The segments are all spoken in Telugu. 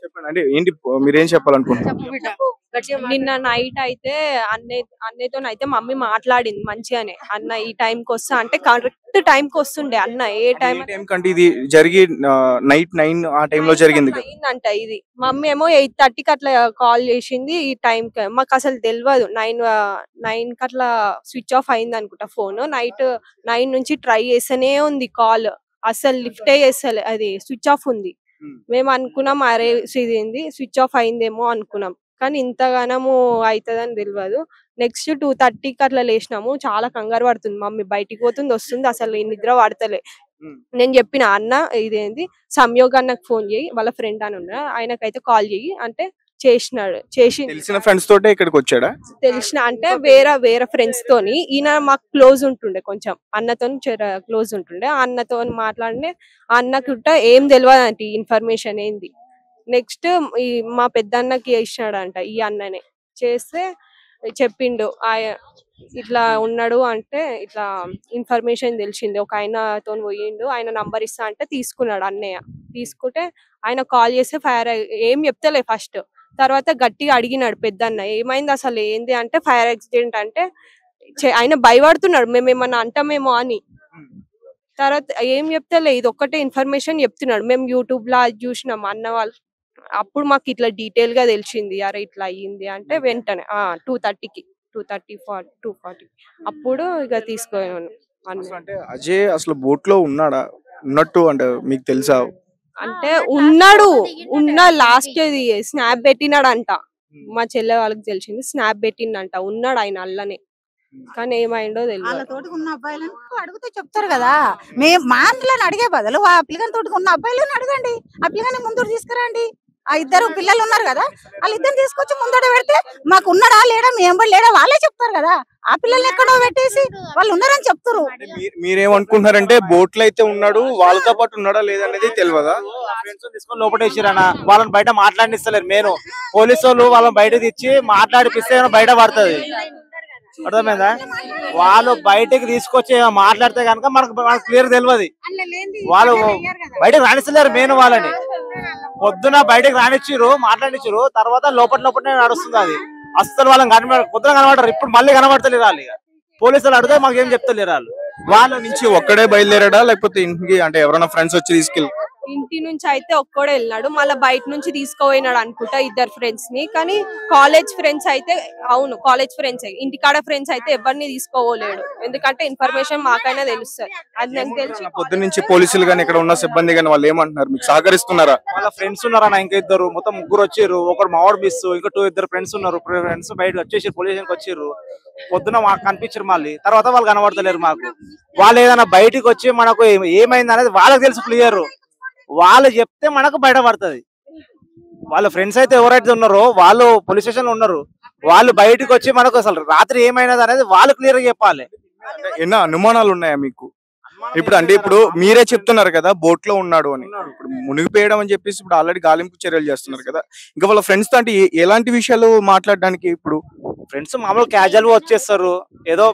చెప్పండి అంటే ఏంటి మీరేం చెప్పాలనుకుంటున్నారు? చెప్పు బిడ్డ గట్టిగా నిన్న నైట్ అయితే అన్నయ్యతో అయితే మమ్మీ మాట్లాడింది మంచిగానే. అన్న ఈ టైంకి వస్తా అంటే కరెక్ట్ టైంకి వస్తుండే అన్న. ఏ అంటే టైం ఏ టైం కంటే ఇది జరిగి నైట్ 9 ఆ టైంలో జరిగింది కదా. అయిందంట ఇది. మమ్మీ ఏమో 8:30కి అట్లా కాల్ చేసింది ఈ టైంకి. మాకు అసలు తెలియదు. 9 కి అట్లా స్విచ్ ఆఫ్ అయింది అనుకుంటా ఫోన్. నైట్ 9 నుంచి ట్రై చేస్తూనే ఉంది కాల్. అసలు లిఫ్టే చేస్తలే, అది స్విచ్ ఆఫ్ ఉంది. మేము అనుకున్నాం అరే ఇదేంది స్విచ్ ఆఫ్ అయిందేమో అనుకున్నాం. కానీ ఇంతగానము అవుతుందని తెలియదు. నెక్స్ట్ 2:30కి అట్లా లేచినాము. చాలా కంగారు పడుతుంది మమ్మీ. బయటికి పోతుంది వస్తుంది, అసలు ఈ నిద్ర పడతలే. నేను చెప్పిన అన్న ఇదేంది సంయోగ్ అన్నకు ఫోన్ చేయి, వాళ్ళ ఫ్రెండ్ అని ఉన్నా ఆయనకైతే కాల్ చేయి అంటే చేసినాడు. తెలిసిన ఫ్రెండ్స్ తోటే ఇక్కడికి వచ్చాడా? తెలిసిన అంటే వేరే వేరే ఫ్రెండ్స్ తోని. ఈయన మాకు క్లోజ్ ఉంటుండే, కొంచెం అన్నతో క్లోజ్ ఉంటుండే. ఆ అన్నతో మాట్లాడితే ఆ అన్నకుట ఏం తెలియదు అంటే ఇన్ఫర్మేషన్ ఏంది. నెక్స్ట్ ఈ మా పెద్ద అన్నకి చేసినాడంట ఈ అన్ననే. చేస్తే చెప్పిండు ఇట్లా ఉన్నాడు అంటే ఇట్లా ఇన్ఫర్మేషన్ తెలిసింది. ఒక ఆయనతో పోయిండు, ఆయన నంబర్ ఇస్తా అంటే తీసుకున్నాడు అన్నయ్య. తీసుకుంటే ఆయన కాల్ చేస్తే ఫైర్ ఏం చెప్తలే ఫస్ట్. తర్వాత గట్టిగా అడిగినాడు పెద్దన్న ఏమైంది అసలు ఏంది అంటే ఫైర్ యాక్సిడెంట్ అంటే ఆయన భయపడుతున్నాడు మేమేమన్నా అంటామేమో అని. తర్వాత ఏం చెప్తలే, ఇది ఒక్కటే ఇన్ఫర్మేషన్ చెప్తున్నాడు. మేము యూట్యూబ్ లో అది చూసినాం అన్న వాళ్ళు. అప్పుడు మాకు ఇట్లా డీటెయిల్ గా తెలిసింది అరే ఇట్లా అయ్యింది అంటే వెంటనే 2:30కి 2:40 అప్పుడు ఇక తీసుకున్నాను అసలు అంటే అజయ్ అసలు బోట్ లో ఉన్నాడా? ఉన్నట్టు అంటే మీకు తెలుసా? అంటే ఉన్నాడు. లాస్ట్ ఇది స్నాప్ పెట్టినాడంట. మా చెల్లె వాళ్ళకి తెలిసింది, స్నాప్ పెట్టిండంట. ఉన్నాడు ఆయన అల్లనే. కానీ ఏమైందో వాళ్ళ తెలియదు. తోటి ఉన్న అబ్బాయిలను అడిగితే చెప్తారు కదా. మేము మా అందులో అడిగే బదులు ఆ పిల్లగాని తోటి ఉన్న అబ్బాయిలను అడగండి. ఆ పిల్లగాని ముందు తీసుకురండి. ఆ ఇద్దరు పిల్లలు ఉన్నారు కదా, వాళ్ళిద్దరు తీసుకొచ్చి ముందట పెడితే మాకు ఉన్నాడా లేడా మీ ఎంబడి లేడా వాళ్ళే చెప్తారు కదా. ఆ పిల్లల్ని ఎక్కడో పెట్టేసి వాళ్ళు ఉన్నారని చెప్తారు. మీరేమనుకుంటున్నారంటే బోట్ లో అయితే ఉన్నాడు, వాళ్ళతో పాటు ఉన్నాడా లేదనేది తెలియదా? ఫ్రెండ్స్ తీసుకొని లోపటేసిరన్న వాళ్ళని బయట మాట్లాడిస్తలేరు. నేను పోలీసు వాళ్ళు వాళ్ళని బయట తెచ్చి మాట్లాడిపిస్తే బయట పడుతుంది. అర్థమైందా? వాళ్ళు బయటకి తీసుకొచ్చి మాట్లాడితే కనుక మనకు క్లియర్ తెలియదు. వాళ్ళు బయటకు రాణిస్తలేరు మెయిన్ వాళ్ళని. పొద్దున బయటకు రానిచ్చిరు, మాట్లాడిచ్చిరు, తర్వాత లోపల నడుస్తుంది అది. అస్సలు వాళ్ళని పొద్దున కనబడరు, ఇప్పుడు మళ్ళీ కనబడతలేరు వాళ్ళు. ఇక పోలీసులు అడిగితే మాకు ఏం చెప్తలేరు వాళ్ళు. వాళ్ళ నుంచి ఒక్కడే బయలుదేరాడా లేకపోతే ఇంటికి అంటే ఎవరైనా ఫ్రెండ్స్ వచ్చి తీసుకెళ్ళి? ఇంటి నుంచి అయితే ఒక్కడే వెళ్ళినాడు, మళ్ళీ బయట నుంచి తీసుకుపోయినాడు అనుకుంటా ఇద్దరు ఫ్రెండ్స్ ని. కానీ కాలేజ్ ఫ్రెండ్స్ అయితే అవును కాలేజ్ ఫ్రెండ్స్, ఇంటికాడ ఫ్రెండ్స్ అయితే ఎవరిని తీసుకోలేడు. ఎందుకంటే ఇన్ఫర్మేషన్ మాకైనా తెలుస్తుంది. అది నాకు తెలిసి పొద్దు నుంచి పోలీసులు గానీ ఇక్కడ ఉన్న సిబ్బంది గానీ వాళ్ళు ఏమంటున్నారు, మీకు సహకరిస్తున్నారా? వాళ్ళ ఫ్రెండ్స్ ఉన్నారన్న ఇంకా ఇద్దరు, మొత్తం ముగ్గురు వచ్చారు. ఒకడు మావాడు మిస్, ఇంకా ఇద్దరు ఫ్రెండ్స్ ఉన్నారు. ఫ్రెండ్స్ బయట వచ్చేసి పోలీస్ స్టేషన్కి వచ్చారు. పొద్దున మాకు కనిపించారు, మళ్ళీ తర్వాత వాళ్ళు కనబడతలేరు మాకు. వాళ్ళు ఏదైనా బయటికి వచ్చి మనకు ఏమైంది అనేది వాళ్ళకి తెలుసు క్లియర్. వాళ్ళు చెప్తే మనకు బయటపడుతుంది. వాళ్ళ ఫ్రెండ్స్ అయితే ఎవరైతే ఉన్నారో వాళ్ళు పోలీస్ స్టేషన్ లో ఉన్నారు. వాళ్ళు బయటకు వచ్చి మనకు అసలు రాత్రి ఏమైనది అనేది వాళ్ళు క్లియర్ గా చెప్పాలి. ఎన్నో అనుమానాలు ఉన్నాయా మీకు? ఇప్పుడు మీరే చెప్తున్నారు కదా బోట్ లో ఉన్నాడు అని. ఇప్పుడు మునిగిపోయడం అని చెప్పేసి ఇప్పుడు ఆల్రెడీ గాలింపు చర్యలు చేస్తున్నారు కదా. ఇంకా వాళ్ళ ఫ్రెండ్స్ తో అంటే ఎలాంటి విషయాలు మాట్లాడడానికి? ఇప్పుడు ఫ్రెండ్స్ మామూలుగా క్యాజువల్ గా వచ్చేస్తారు, ఏదో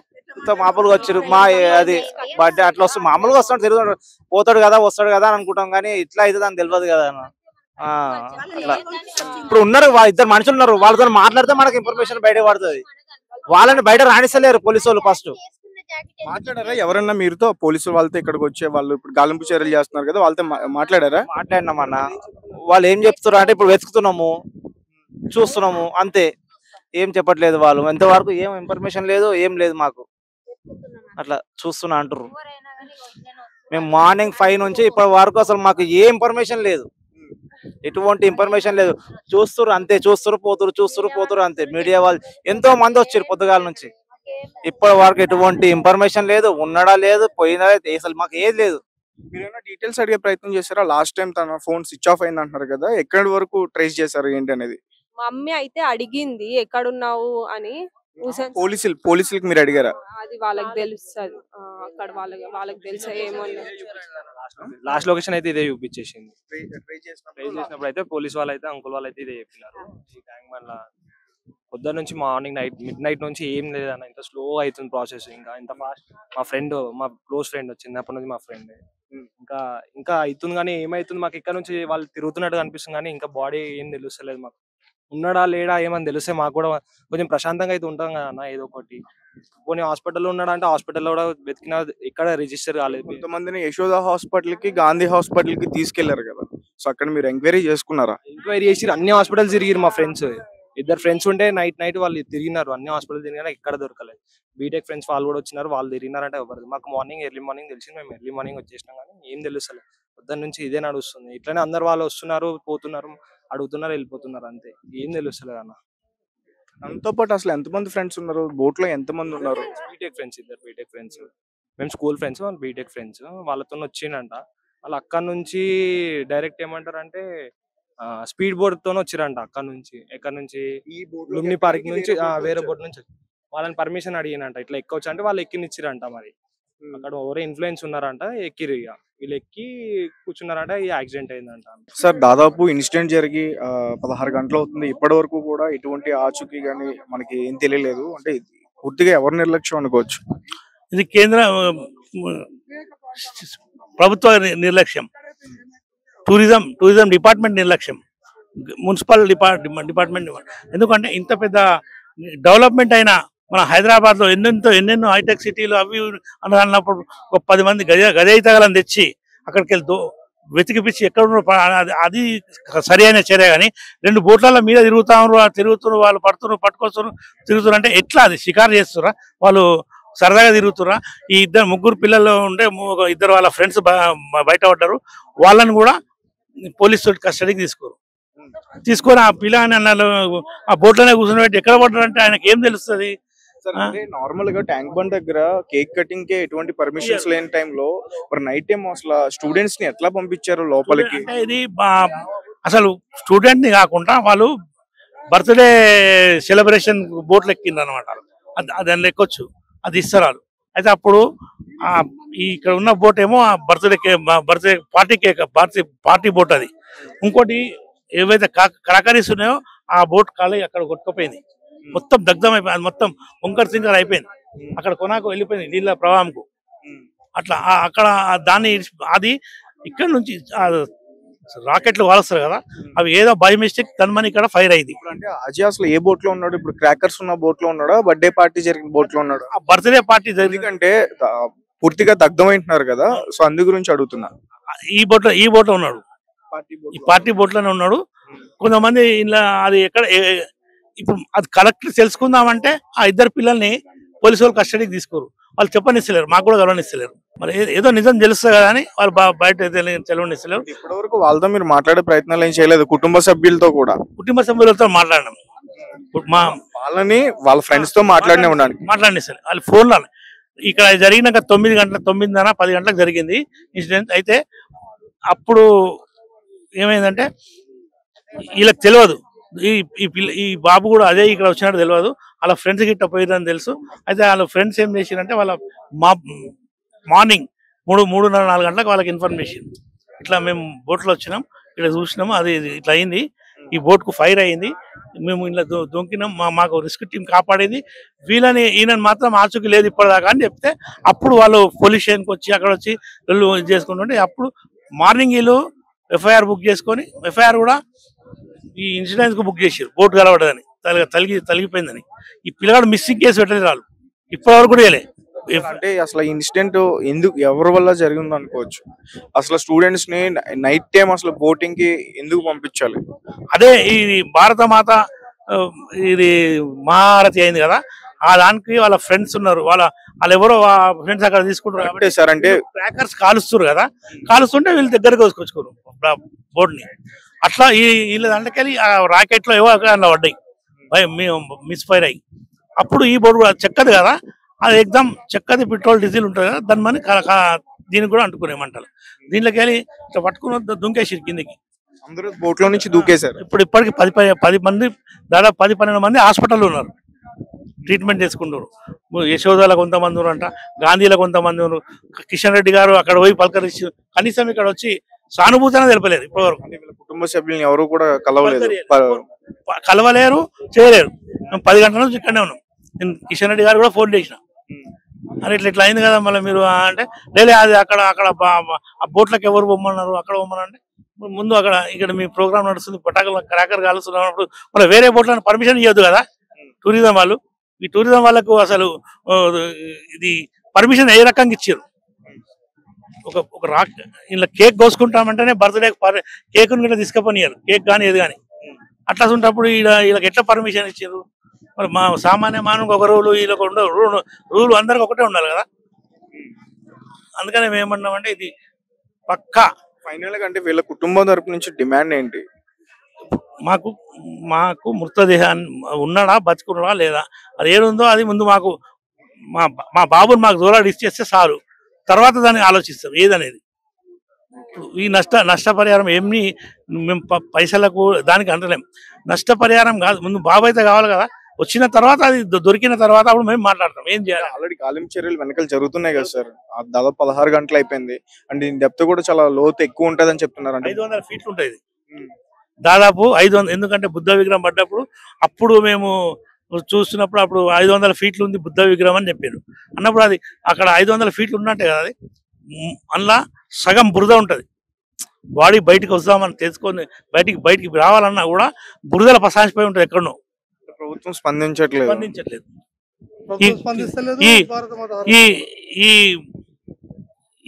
మామూలుగా వచ్చారు మా అది బర్త్డే అట్లా వస్తుంది, మామూలుగా వస్తాడు, తిరుగుతాడు, పోతాడు కదా వస్తాడు కదా అని అనుకుంటాం. కానీ ఇట్లా అయితే దానికి తెలియదు కదా అట్లా. ఇప్పుడు ఉన్నారు ఇద్దరు మనుషులు ఉన్నారు, వాళ్ళతో మాట్లాడితే మనకు ఇన్ఫర్మేషన్ బయట పడుతుంది. వాళ్ళని బయట రాణిస్తలేరు పోలీసు వాళ్ళు. ఫస్ట్ మాట్లాడారా ఎవరన్నా మీరుతో? పోలీసులు వాళ్ళతో ఇక్కడికి వచ్చే వాళ్ళు ఇప్పుడు గాలింపు చర్యలు చేస్తున్నారు కదా, వాళ్ళతో మాట్లాడారా? మాట్లాడినామన్న. వాళ్ళు ఏం చెప్తున్నారు అంటే ఇప్పుడు వెతుకుతున్నాము, చూస్తున్నాము, అంతే. ఏం చెప్పట్లేదు వాళ్ళు. ఎంతవరకు ఏం ఇన్ఫర్మేషన్ లేదు, ఏం లేదు మాకు. అట్లా చూస్తున్నా అంటారు. మేము మార్నింగ్ 5 నుంచి ఇప్పటి వరకు అసలు మాకు ఏ ఇన్ఫర్మేషన్ లేదు, ఎటువంటి ఇన్ఫర్మేషన్ లేదు. చూస్తురు అంతే, చూస్తురు పోతురు అంతే. మీడియా వాళ్ళు ఎంతో మంది వచ్చారు పొద్దుగాల నుంచి, ఇప్పటి వరకు ఎటువంటి ఇన్ఫర్మేషన్ లేదు. ఉన్నాడా లేదు, పోయినా అసలు మాకు ఏది లేదు. మీరేమైనా డీటెయిల్స్ అడిగే ప్రయత్నం చేశారా? లాస్ట్ టైం తన ఫోన్ స్విచ్ ఆఫ్ అయింది అంటున్నారు కదా, ఎక్కడి వరకు ట్రేస్ చేశారు ఏంటి అనేది? మమ్మీ అయితే అడిగింది ఎక్కడున్నావు అని. పోలీసులకి మీరు అడిగారా? అది వాళ్ళకి తెలుస్తుంది. అక్కడ వాళ్ళకి తెలుసా ఏమో. లాస్ట్ లొకేషన్ అయితే ఇదే చూపించేసింది. ట్రై చేసినప్పుడు అయితే పోలీస్ వాళ్ళు అయితే అంకుల్ వాళ్ళు అయితే ఇదే చెప్పినారు. ఈ ట్యాంక్ బండ్ల పొద్దున్న నుంచి మార్నింగ్ మిడ్ నైట్ నుంచి ఏం లేదన్న, ఇంత స్లో అవుతుంది ప్రాసెస్. ఇంకా ఇంత ఫాస్ట్ మా క్లోజ్ ఫ్రెండ్ చిన్నప్పటి నుంచి మా ఫ్రెండ్ ఇంకా ఇంకా అవుతుంది కానీ ఏమైతుంది మాకు ఇక్కడ నుంచి వాళ్ళు తిరుగుతున్నట్టు అనిపిస్తుంది కానీ ఇంకా బాడీ ఏం తెలుస్తలేదు మాకు. ఉన్నాడా లేడా ఏమని తెలిస్తే మాకు కూడా కొంచెం ప్రశాంతంగా అయితే ఉంటాం కదా అన్న. ఏదో ఒకటి పోనీ హాస్పిటల్లో ఉన్నాడా అంటే హాస్పిటల్లో కూడా వెతికినా ఎక్కడ రిజిస్టర్ కాలేదు. కొంతమందిని యశోద హాస్పిటల్ కి, గాంధీ హాస్పిటల్ కి తీసుకెళ్లారు కదా, సో అక్కడ మీరు ఎంక్వైరీ చేసుకున్నారా? ఎంక్వైరీ చేసి అన్ని హాస్పిటల్స్ తిరిగిరు మా ఫ్రెండ్స్. ఇద్దరు ఫ్రెండ్స్ ఉంటే నైట్ వాళ్ళు తిరిగినారు, అన్ని హాస్పిటల్ తిరిగినా ఎక్కడ దొరకలేదు. బీటెక్ ఫ్రెండ్స్ వాళ్ళు కూడా వచ్చినారు, వాళ్ళు తిరిగినారంటే ఎవరు మాకు ఎర్లీ మార్నింగ్ తెలిసింది. మేము ఎర్లీ మార్నింగ్ వచ్చేసినాం కానీ ఏం తెలుస్తలేదు. పొద్దున్న నుంచి ఇదే నడుస్తుంది. ఇట్లనే అందరు వాళ్ళు వస్తున్నారు, పోతున్నారు, అడుగుతున్నారు, వెళ్ళిపోతున్నారు, అంతే. ఏం తెలుస్తలేదు అన్న. దాంతో పాటు అసలు ఎంతమంది ఫ్రెండ్స్ ఉన్నారు బోట్ లో? ఎంతమంది ఉన్నారు? బీటెక్ ఫ్రెండ్స్, ఇద్దరు బీటెక్ ఫ్రెండ్స్. మేము స్కూల్ ఫ్రెండ్స్, వాళ్ళు బీటెక్ ఫ్రెండ్స్. వాళ్ళతో వచ్చిండంట. వాళ్ళు అక్కడ నుంచి డైరెక్ట్ ఏమంటారంటే స్పీడ్ బోట్ తోనే వచ్చిరంట. అక్కడ నుంచి ఎక్కడ నుంచి లుమ్ని పార్క్ నుంచి వేరే బోట్ నుంచి వాళ్ళని పర్మిషన్ అడిగినంట, ఇట్లా ఎక్కవచ్చు అంటే వాళ్ళు ఎక్కినిచ్చిరంట. మరి అక్కడ ఎవరో ఇన్ఫ్లుయెన్స్ ఉన్నారంట, ఎక్కిరు. ఇక వీళ్ళు ఎక్కి కూర్చున్నారంట, ఈ యాక్సిడెంట్ అయిందంట. సార్ దాదాపు ఇన్సిడెంట్ జరిగి 16 గంటలు అవుతుంది. ఇప్పటి వరకు కూడా ఎటువంటి ఆచూకీ గానీ మనకి ఏం తెలియలేదు. అంటే పూర్తిగా ఎవరి నిర్లక్ష్యం అనుకోవచ్చు? ఇది కేంద్ర ప్రభుత్వ నిర్లక్ష్యం, టూరిజం డిపార్ట్మెంట్ నిర్లక్ష్యం, మున్సిపల్ డిపార్ట్మెంట్. ఎందుకంటే ఇంత పెద్ద డెవలప్మెంట్ అయిన మన హైదరాబాద్లో ఎన్నెన్నో హైటెక్ సిటీలు అవి అన్నప్పుడు ఒక 10 మంది గజయితగాలను తెచ్చి అక్కడికి వెళ్తూ వెతికిపించి ఎక్కడ అది సరి అయిన చర్య. కానీ 2 బోట్ల మీద తిరుగుతున్నారు, వాళ్ళు పట్టుకొస్తున్నారు, తిరుగుతున్నారు. అంటే ఎట్లా? అది షికారు చేస్తురా? వాళ్ళు సరదాగా తిరుగుతురా? ఈ ముగ్గురు పిల్లలు ఉంటే ఇద్దరు వాళ్ళ ఫ్రెండ్స్ బయట పడ్డారు. వాళ్ళని కూడా పోలీసు కస్టడీకి తీసుకొని ఆ పిల్లని అన్నారు ఆ బోట్లోనే కూర్చుని ఎక్కడ పడ్డారు అంటే ఆయనకి ఏం తెలుస్తుంది? నార్మల్ గా ట్యాంక్ బండ్ దగ్గర కేక్ కటింగ్ కి ఎటువంటి పర్మిషన్స్ లేని టైంలో మరి నైట్ టైం అసలు స్టూడెంట్స్ ని ఎట్లా పంపించారు లోపలికి? ఇది అసలు స్టూడెంట్ ని కాకుండా వాళ్ళు బర్త్డే సెలబ్రేషన్ బోట్లు ఎక్కిండ్రు అనమాట. దాన్ని ఎక్కొచ్చు, అది ఇస్తారు. అయితే అప్పుడు ఇక్కడ ఉన్న బోట్ ఏమో బర్త్డే పార్టీ బోట్ అది. ఇంకోటి ఏవైతే క్రాకరీస్ ఉన్నాయో ఆ బోట్ ఖాళీ అక్కడ కొట్టుకుపోయింది, మొత్తం దగ్ధం అయిపోయింది, అది మొత్తం వంకర సింకర్ అయిపోయింది. అక్కడ కొనాకు వెళ్ళిపోయింది నీళ్ళ ప్రవాహంకు. అట్లా అక్కడ దాన్ని అది ఇక్కడ నుంచి రాకెట్లు వాలుస్తారు కదా, అవి ఏదో బై మిస్టేక్ తనమని ఇక్కడ ఫైర్ అయింది. అంటే అజయ్ అసలు ఏ బోట్ లో ఉన్నాడు? ఇప్పుడు క్రాకర్స్ ఉన్న బోట్ లో ఉన్నాడా, బర్త్డే పార్టీ జరిగిన బోట్ లో ఉన్నాడు? బర్త్డే పార్టీ ఎందుకంటే పూర్తిగా దగ్ధం అయినారు కదా, సో అందు గురించి అడుగుతున్నా. ఈ బోట్ లో ఉన్నాడు, ఈ పార్టీ బోట్ లోనే ఉన్నాడు. కొంతమంది ఇలా అది ఎక్కడ ఇప్పుడు అది కలెక్టర్ తెలుసుకుందామంటే ఆ ఇద్దరు పిల్లల్ని పోలీసు వాళ్ళు కస్టడీకి తీసుకోరు, వాళ్ళు చెప్పనిస్తలేరు, మాకు కూడా గెలవనిస్తలేరు. మరి ఏదో నిజం తెలుస్తుంది కదా అని వాళ్ళు బయట తెలవనిస్తలేరు. ఇప్పటి వరకు వాళ్ళతో మీరు మాట్లాడే ప్రయత్నాలు ఏం చేయలేదు? కుటుంబ సభ్యులతో కూడా? కుటుంబ సభ్యులతో మాట్లాడినాం, వాళ్ళని వాళ్ళ ఫ్రెండ్స్ తో మాట్లాడిస్తారు. వాళ్ళు ఫోన్లో ఇక్కడ జరిగినాక 9:09, 10 గంటలకు జరిగింది ఇన్సిడెంట్. అయితే అప్పుడు ఏమైందంటే వీళ్ళకి తెలియదు, ఈ బాబు కూడా అదే ఇక్కడ వచ్చినట్టు తెలియదు, వాళ్ళ ఫ్రెండ్స్ గిట్ట పోయిందని తెలుసు. అయితే వాళ్ళ ఫ్రెండ్స్ ఏం చేసిరంటే వాళ్ళ మార్నింగ్ 3:30, 4 గంటలకు వాళ్ళకి ఇన్ఫర్మేషన్, ఇట్లా మేము బోట్లో వచ్చినాం, ఇక్కడ చూసినాము, అది ఇట్లా అయింది, ఈ బోట్కు ఫైర్ అయింది, మేము ఇలా దొంకినాం, మాకు రిస్క్ టీం కాపాడింది, ఈయన మాత్రం ఆచూకీ లేదు ఇప్పటిదాకా అని చెప్తే అప్పుడు వాళ్ళు పోలీస్ స్టేషన్కి వచ్చి అక్కడ వచ్చి ఇది చేసుకుంటుంటే అప్పుడు మార్నింగ్ వీళ్ళు ఎఫ్ఐఆర్ బుక్ చేసుకొని, ఎఫ్ఐఆర్ కూడా ఈ ఇన్సూరెన్స్ కు బుక్ చేసారు బోట్ కలవడదని, తలిగిపోయిందని. ఈ పిల్లగాడు మిస్సింగ్ కేసు పెట్టలేదు వాళ్ళు ఇప్పటి వరకు కూడా. అంటే అసలు ఇన్సిడెంట్ ఎందుకు ఎవరి వల్ల జరిగింది అనుకోవచ్చు? అసలు స్టూడెంట్స్ ని నైట్ టైం అసలు బోటింగ్ కి ఎందుకు పంపించాలి? అదే ఇది భారత మాత ఇది మహారథి అయింది కదా, ఆ దానికి వాళ్ళ ఫ్రెండ్స్ ఉన్నారు, వాళ్ళు ఎవరో ఫ్రెండ్స్ అక్కడ తీసుకుంటారు కాబట్టి సార్. అంటే క్రాకర్స్ కాలుస్తారు కదా, కాలుస్తుంటే వీళ్ళు దగ్గరకు తీసుకొచ్చుకోరు బోట్ ని. అట్లా వీళ్ళ దాంట్లోకెళ్ళి ఆ రాకెట్ లో ఏవో అట్లా పడ్డాయి, మిస్ఫైర్ అయ్యి. అప్పుడు ఈ బోట్ కూడా చెక్కది కదా, అది ఎగ్జామ్ చెక్కది, పెట్రోల్ డీజిల్ ఉంటుంది కదా, దాని మని దీనికి కూడా అంటుకునే మంటలు. దీంట్లోకి వెళ్ళి ఇట్లా పట్టుకుని దుంకేసి కిందికి అందరూ బోట్ లో నుంచి దూకేశారు. ఇప్పటికి 10 మంది, దాదాపు 10-12 మంది హాస్పిటల్లో ఉన్నారు, ట్రీట్మెంట్ చేసుకుంటారు. యశోదలో కొంతమంది ఉన్నారంట, గాంధీలో కొంతమంది ఉన్నారు. కిషన్ రెడ్డి గారు అక్కడ పోయి పలకరించి కనీసం ఇక్కడ వచ్చి సానుభూతిని తెలపలేదు ఇప్పటివరకు. కుటుంబ సభ్యులను ఎవరు కూడా కలవలేరు, చేయలేరు. మేము 10 గంటల నుంచి ఇక్కడనే ఉన్నాం. నేను కిషన్ రెడ్డి గారు కూడా ఫోన్ చేసిన, అని ఇట్లా ఇట్లా అయింది కదా మళ్ళీ మీరు అంటే లేదు అది అక్కడ అక్కడ ఆ బోట్లకు ఎవరు పొమ్మన్నారు అక్కడ పొమ్మన్నారు అంటే ముందు అక్కడ ఇక్కడ మీ ప్రోగ్రామ్ నడుస్తుంది పటాకులు క్రాకర్ కాలుస్తున్నప్పుడు మళ్ళీ వేరే బోట్లను పర్మిషన్ ఇవ్వద్దు కదా టూరిజం వాళ్ళు. ఈ టూరిజం వాళ్ళకు అసలు ఇది పర్మిషన్ ఏ రకంగా ఇచ్చారు? ఒక రాక్ ఇలా కేక్ కోసుకుంటామంటేనే బర్త్డే కేక్ కూడా తీసుకుపోనియారు, కేక్ కానీ ఏది కానీ. అట్లా ఉన్నప్పుడు వీళ్ళకి ఎట్లా పర్మిషన్ ఇచ్చారు? మరి మా సామాన్య మానవునికి ఒక రూలు వీళ్ళకి ఉండవు, రూలు అందరికి ఒకటే ఉండాలి కదా. అందుకని మేము ఏమన్నామంటే ఇది పక్కా ఫైనల్ గా అంటే వీళ్ళ కుటుంబం తరపు నుంచి డిమాండ్ ఏంటి? మాకు మృతదేహాన్ని ఉన్నాడా బతుకున్నాడా లేదా అది ఏడుందో అది ముందు మాకు మా బాబుని మాకు దూరాలు ఇచ్చేస్తే చాలు, తర్వాత దాన్ని ఆలోచిస్తాం ఏదనేది. ఈ నష్టపరిహారం ఏమి మేము పైసలకు దానికి అంటలేం, నష్టపరిహారం కాదు, ముందు బాబు అయితే కావాలి కదా. వచ్చిన తర్వాత అది దొరికిన తర్వాత అప్పుడు మేము మాట్లాడతాం ఏం చేయాలి. ఆల్రెడీ గాలింపు చర్యలు వెనకాల జరుగుతున్నాయి కదా సార్, దాదాపు 16 గంటలు అయిపోయింది. అండ్ దీని డెప్త్ కూడా చాలా లోతు ఎక్కువ ఉంటది అని చెప్తున్నారు. 500 ఫీట్లు ఉంటుంది దాదాపు 500. ఎందుకంటే బుద్ధ విగ్రహం పడ్డప్పుడు అప్పుడు మేము చూస్తున్నప్పుడు అప్పుడు 500 ఫీట్లు ఉంది బుద్ధ విగ్రహం అని చెప్పారు. అన్నప్పుడు అది అక్కడ 500 ఫీట్లు ఉన్నట్టే కదా, అది అందులో సగం బురద ఉంటుంది. బాడీ బయటికి వస్తామని తెలుసుకొని బయటికి రావాలన్నా కూడా బురదల పసాసిపోయి ఉంటుంది ఎక్కడనో. ప్రభుత్వం స్పందించట్లేదు.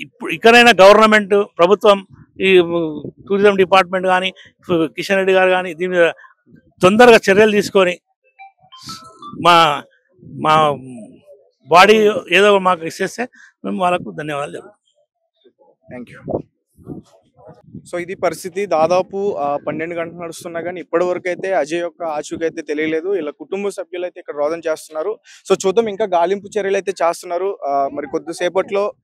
ఇప్పుడు ఇక్కడైనా గవర్నమెంట్ ప్రభుత్వం ఈ టూరిజం డిపార్ట్మెంట్ కానీ కిషన్ రెడ్డి గారు కానీ దీని మీద తొందరగా చర్యలు తీసుకొని మా బాడీ ఏదో మాకు ఇచ్చేస్తే మేము వాళ్ళకు ధన్యవాదాలు చెప్తాం. Thank you. సో ఇది పరిస్థితి. దాదాపు 12 గంటలు నడుస్తున్నా కానీ ఇప్పటి వరకు అయితే అజయ్ యొక్క ఆచూకీ అయితే తెలియలేదు. ఇలా కుటుంబ సభ్యులు అయితే ఇక్కడ రోదన చేస్తున్నారు. సో చూద్దాం, ఇంకా గాలింపు చర్యలు అయితే చేస్తున్నారు. మరి కొద్దిసేపట్లో